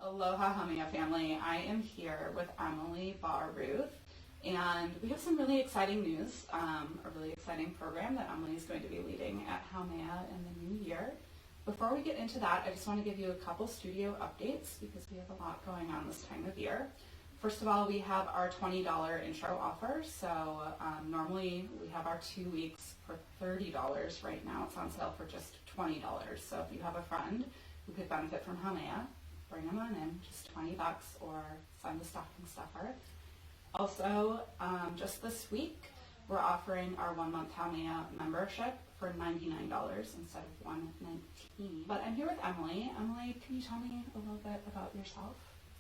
Aloha Hamea family. I am here with Emily Barruth, and we have some really exciting news, a really exciting program that Emily is going to be leading at Hamea in the new year. Before we get into that, I just want to give you a couple studio updates because we have a lot going on this time of year. First of all, we have our $20 intro offer. So normally we have our 2 weeks for $30. Right now it's on sale for just $20. So if you have a friend who could benefit from Hamea, bring them on in, just $20 or send a stocking stuffer. Also, just this week, we're offering our 1 month Hamea membership for $99 instead of $119. But I'm here with Emily. Emily, can you tell me a little bit about yourself?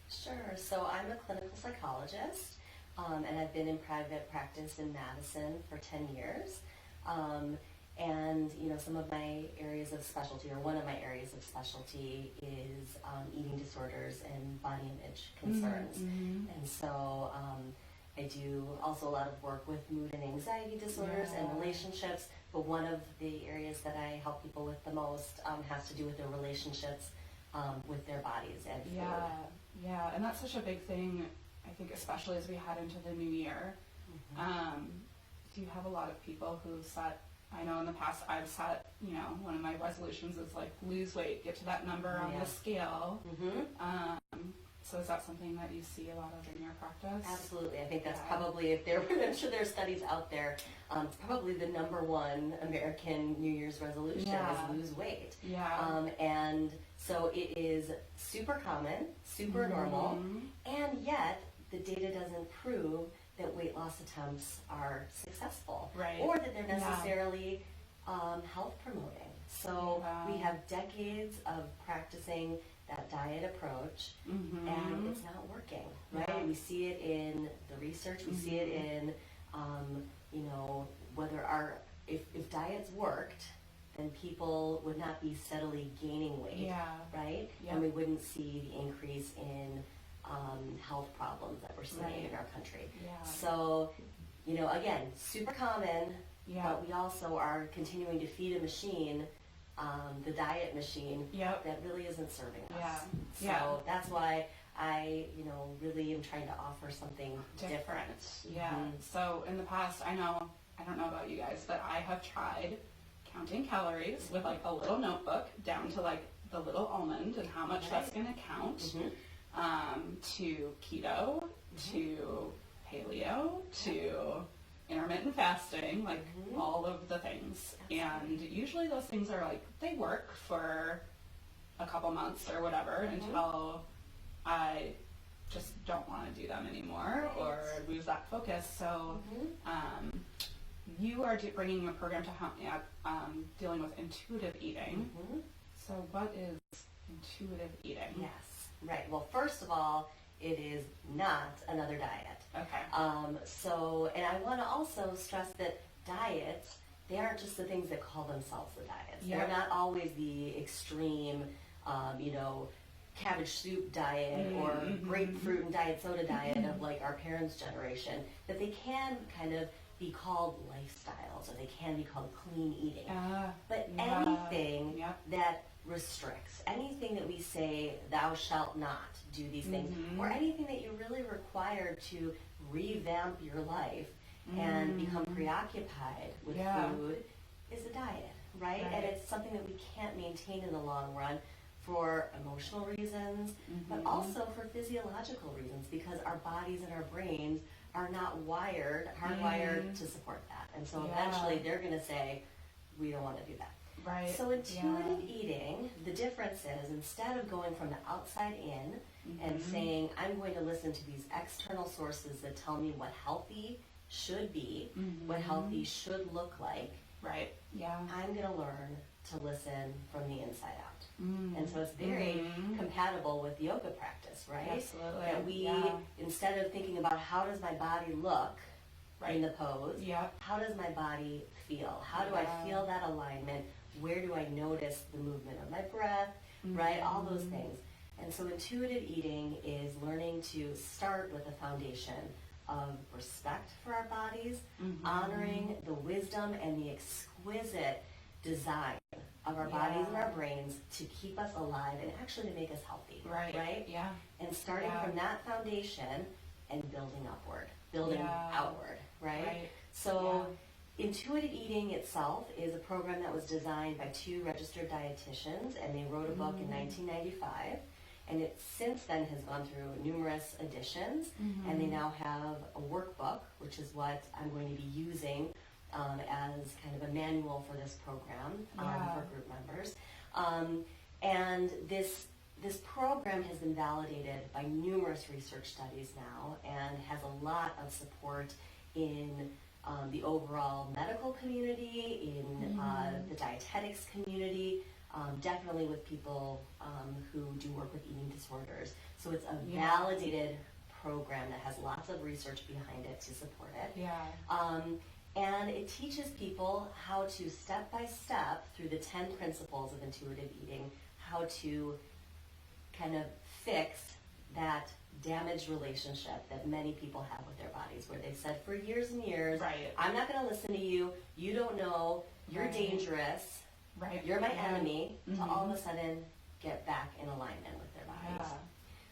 Sure. So I'm a clinical psychologist, and I've been in private practice in Madison for 10 years. And some of my areas of specialty, or one of my areas of specialty, is eating disorders and body image concerns. Mm-hmm. And so I do also a lot of work with mood and anxiety disorders and relationships. But one of the areas that I help people with the most has to do with their relationships with their bodies and food. Yeah, and that's such a big thing, I think, especially as we head into the new year. Mm-hmm. Do you have a lot of people who set, I know in the past I've set, one of my resolutions is like lose weight, get to that number on the scale. Mm-hmm. So is that something that you see a lot of in your practice? Absolutely. I think that's probably, if there were, I'm sure there are studies out there, it's probably the number one American New Year's resolution is lose weight. Yeah. And so it is super common, super normal, and yet the data doesn't prove that weight loss attempts are successful, or that they're necessarily health promoting. So we have decades of practicing that diet approach, and it's not working, right? Yeah. We see it in the research, we see it in, whether if diets worked, then people would not be steadily gaining weight, right? Yeah. And we wouldn't see the increase in health problems that we're seeing in our country. Yeah. So, again, super common, but we also are continuing to feed a machine, the diet machine, that really isn't serving us. So that's why I, really am trying to offer something different. Yeah. So in the past, I don't know about you guys, but I have tried counting calories with like a little notebook down to like the little almond and how much that's going to count, to keto, to paleo, to intermittent fasting, like all of the things. And usually those things are like, they work for a couple months or whatever until I just don't want to do them anymore or lose that focus. So you are bringing a program to help me dealing with intuitive eating. So what is intuitive eating? Yes, right. Well, first of all, it is not another diet. Okay. And I want to also stress that diets, they aren't just the things that call themselves the diets. Yep. They're not always the extreme, cabbage soup diet or grapefruit and diet soda diet of like our parents' generation. That they can kind of be called lifestyles, or they can be called clean eating. But anything that restricts, anything that we say, thou shalt not do these things, or anything that you're really required to revamp your life and become preoccupied with food is a diet, right? And it's something that we can't maintain in the long run for emotional reasons, but also for physiological reasons, because our bodies and our brains are not hardwired to support that. And so eventually they're going to say, we don't want to do that. Right. So intuitive eating, the difference is, instead of going from the outside in and saying, I'm going to listen to these external sources that tell me what healthy should be, what healthy should look like, right? Yeah. I'm going to learn to listen from the inside out. And so it's very compatible with yoga practice, right? Absolutely. That we, instead of thinking about how does my body look in the pose, how does my body feel? How do I feel that alignment? Where do I notice the movement of my breath, right? All those things. And so intuitive eating is learning to start with a foundation of respect for our bodies, honoring the wisdom and the exquisite design of our bodies and our brains to keep us alive and actually to make us healthy. Right? Yeah. And starting from that foundation and building upward, building outward, right? So intuitive eating itself is a program that was designed by 2 registered dietitians, and they wrote a book in 1995. And it since then has gone through numerous editions, and they now have a workbook, which is what I'm going to be using as kind of a manual for this program for group members. And this program has been validated by numerous research studies now and has a lot of support in the overall medical community, in the dietetics community, definitely with people who do work with eating disorders. So it's a validated program that has lots of research behind it to support it. And it teaches people how to step by step through the 10 principles of intuitive eating, how to kind of fix that damaged relationship that many people have with their bodies, where they've said for years and years, I'm not going to listen to you, you don't know, you're dangerous, you're my enemy, to all of a sudden get back in alignment with their bodies.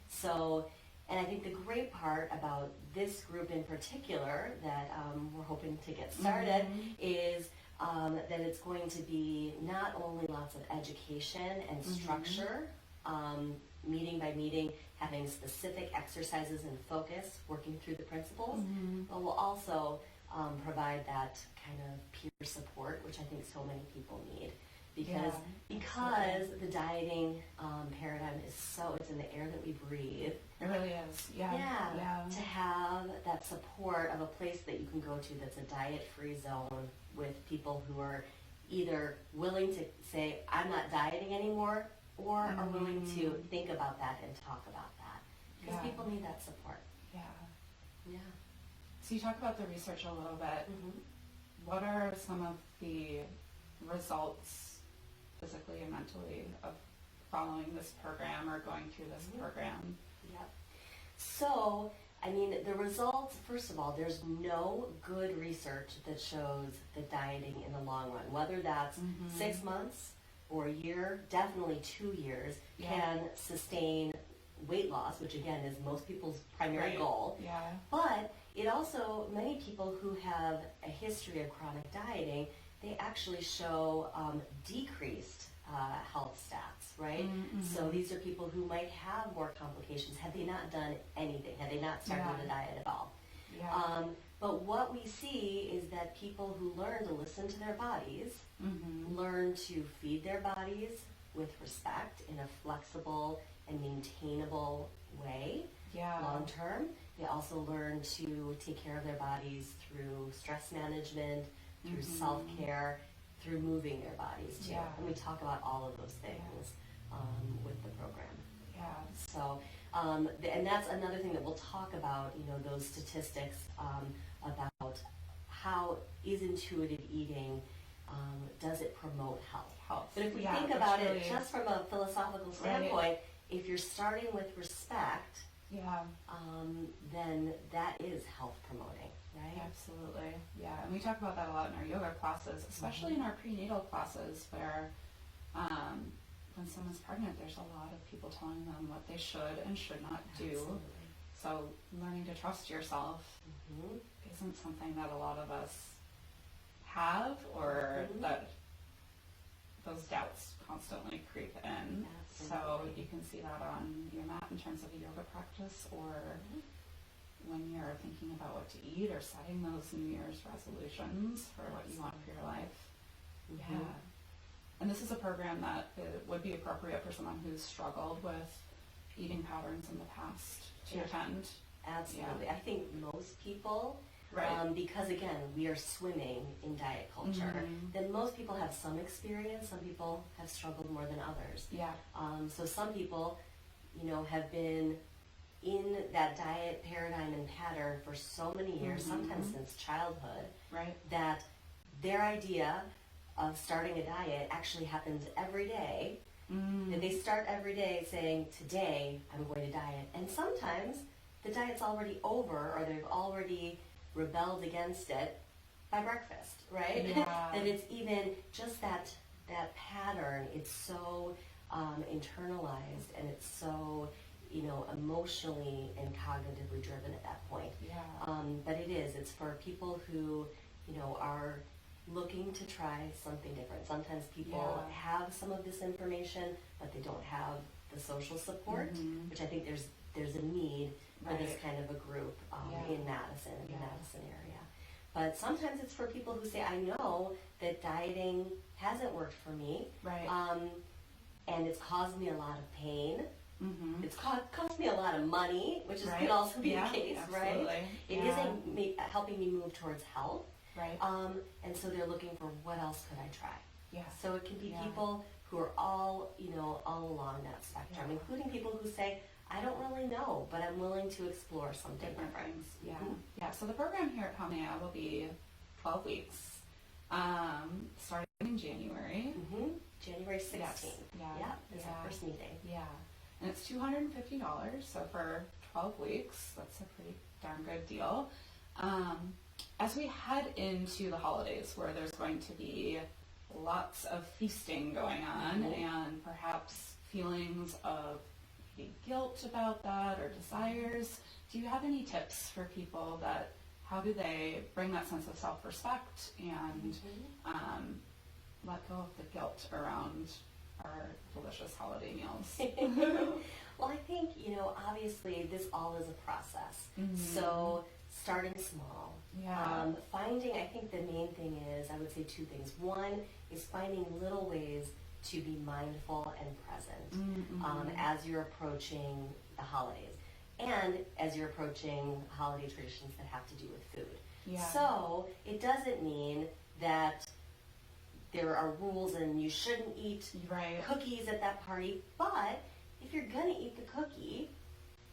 So, and I think the great part about this group in particular that we're hoping to get started is that it's going to be not only lots of education and structure, meeting by meeting, having specific exercises and focus, working through the principles, but we'll also provide that kind of peer support, which I think so many people need. Because the dieting paradigm is it's in the air that we breathe. It really is. To have that support of a place that you can go to that's a diet-free zone with people who are either willing to say, I'm not dieting anymore, or are willing to think about that and talk about that. Because people need that support. So you talk about the research a little bit. What are some of the results physically and mentally of following this program or going through this program? So, I mean, the results, first of all, there's no good research that shows that dieting in the long run, whether that's 6 months or a year, definitely 2 years, can sustain weight loss, which again is most people's primary goal. But it also, many people who have a history of chronic dieting, they actually show decreased health stats, right? So these are people who might have more complications had they not done anything, had they not started the diet at all. But what we see is that people who learn to listen to their bodies, learn to feed their bodies with respect in a flexible and maintainable way, long term. They also learn to take care of their bodies through stress management, through self-care, through moving their bodies too. And we talk about all of those things with the program. So, and that's another thing that we'll talk about, you know, those statistics about how is intuitive eating, does it promote health? But if we think about it just from a philosophical standpoint, if you're starting with respect, then that is health promoting, right? Absolutely. And we talk about that a lot in our yoga classes, especially in our prenatal classes, where when someone's pregnant, there's a lot of people telling them what they should and should not do. So learning to trust yourself isn't something that a lot of us have, or that those doubts constantly creep in. So you can see that on your mat in terms of a yoga practice, or when you're thinking about what to eat or setting those New Year's resolutions for what you want for your life. And this is a program that would be appropriate for someone who's struggled with eating patterns in the past to attend. Absolutely. I think most people, because again, we are swimming in diet culture, then most people have some experience. Some people have struggled more than others. So some people, you know, have been in that diet paradigm and pattern for so many years, sometimes since childhood, that their idea of starting a diet actually happens every day. That they start every day saying, today I'm going to diet. And sometimes the diet's already over, or they've already rebelled against it by breakfast, right? That it's even just that that pattern, it's so internalized, and it's so, emotionally and cognitively driven at that point. Yeah. But it's for people who, are looking to try something different. Sometimes people have some of this information, but they don't have the social support, which I think there's a need for this kind of a group in Madison, in the Madison area. But sometimes it's for people who say, I know that dieting hasn't worked for me, and it's caused me a lot of pain. It's cost me a lot of money, which could also be the case, absolutely. right? It isn't helping me move towards health. Right. And so they're looking for, what else could I try? Yeah. So it can be people who are all along that spectrum, including people who say, I don't really know, but I'm willing to explore something different. Things. Yeah. Yeah. So the program here at Palmea will be 12 weeks, starting in January. January 16th. Yes. Yeah. Is our first meeting. Yeah. And it's $250. So for 12 weeks, that's a pretty darn good deal. As we head into the holidays, where there's going to be lots of feasting going on, and perhaps feelings of maybe guilt about that or desires, do you have any tips for people that how do they bring that sense of self-respect and let go of the guilt around our delicious holiday meals? Well, I think, obviously this all is a process. So starting small. Yeah. I think the main thing is, I would say two things. One is finding little ways to be mindful and present as you're approaching the holidays, and as you're approaching holiday traditions that have to do with food. Yeah. So it doesn't mean that there are rules and you shouldn't eat cookies at that party, but if you're going to eat the cookie,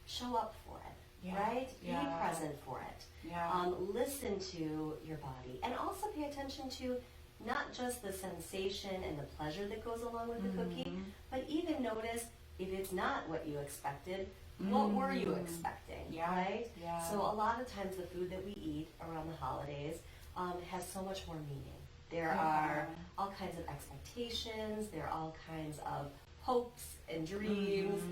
show up for it, right? Be present for it. Yeah. Listen to your body, and also pay attention to not just the sensation and the pleasure that goes along with the cookie, but even notice if it's not what you expected, what were you expecting, right? Yeah. So a lot of times the food that we eat around the holidays has so much more meaning. There are all kinds of expectations, there are all kinds of hopes and dreams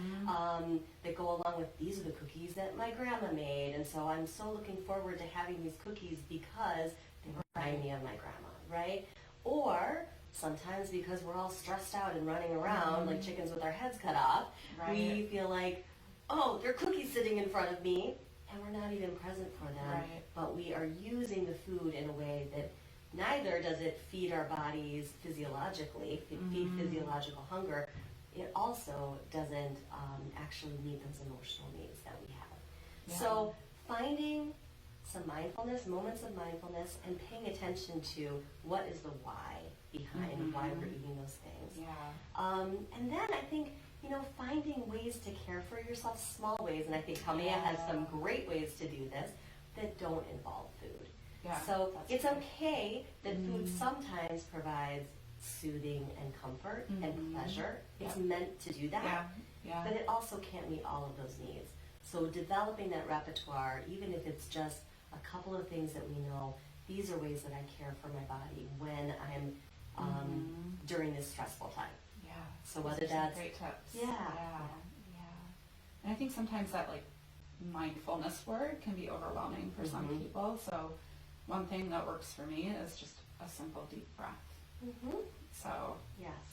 that go along with, these are the cookies that my grandma made, and so I'm so looking forward to having these cookies because they remind me of my grandma, right? Or sometimes because we're all stressed out and running around like chickens with our heads cut off, we feel like, oh, there are cookies sitting in front of me, and we're not even present for them, but we are using the food in a way that neither does it feed our bodies physiologically, feed physiological hunger. It also doesn't actually meet those emotional needs that we have. Yeah. So finding some mindfulness, moments of mindfulness, and paying attention to what is the why behind why we're eating those things. Yeah. And then I think, finding ways to care for yourself, small ways, and I think Palmea has some great ways to do this that don't involve food. Yeah, so it's okay that food sometimes provides soothing and comfort and pleasure. It's meant to do that, but it also can't meet all of those needs. So developing that repertoire, even if it's just a couple of things that we know, these are ways that I care for my body when I'm during this stressful time. Yeah. So whether that's great tips. Yeah. And I think sometimes that mindfulness word can be overwhelming for some people. So one thing that works for me is just a simple deep breath. So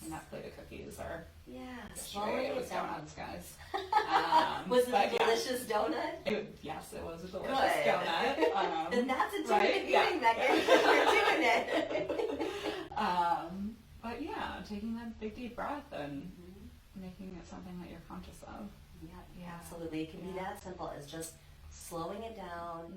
and that plate of cookies are slowing it was it down. donuts, guys. Was it a delicious donut? Yes, it was a delicious donut. Then that's a intuitive eating mechanism. You're doing it. But taking that big deep breath and making it something that you're conscious of. Yeah, absolutely. It can be that simple as just slowing it down.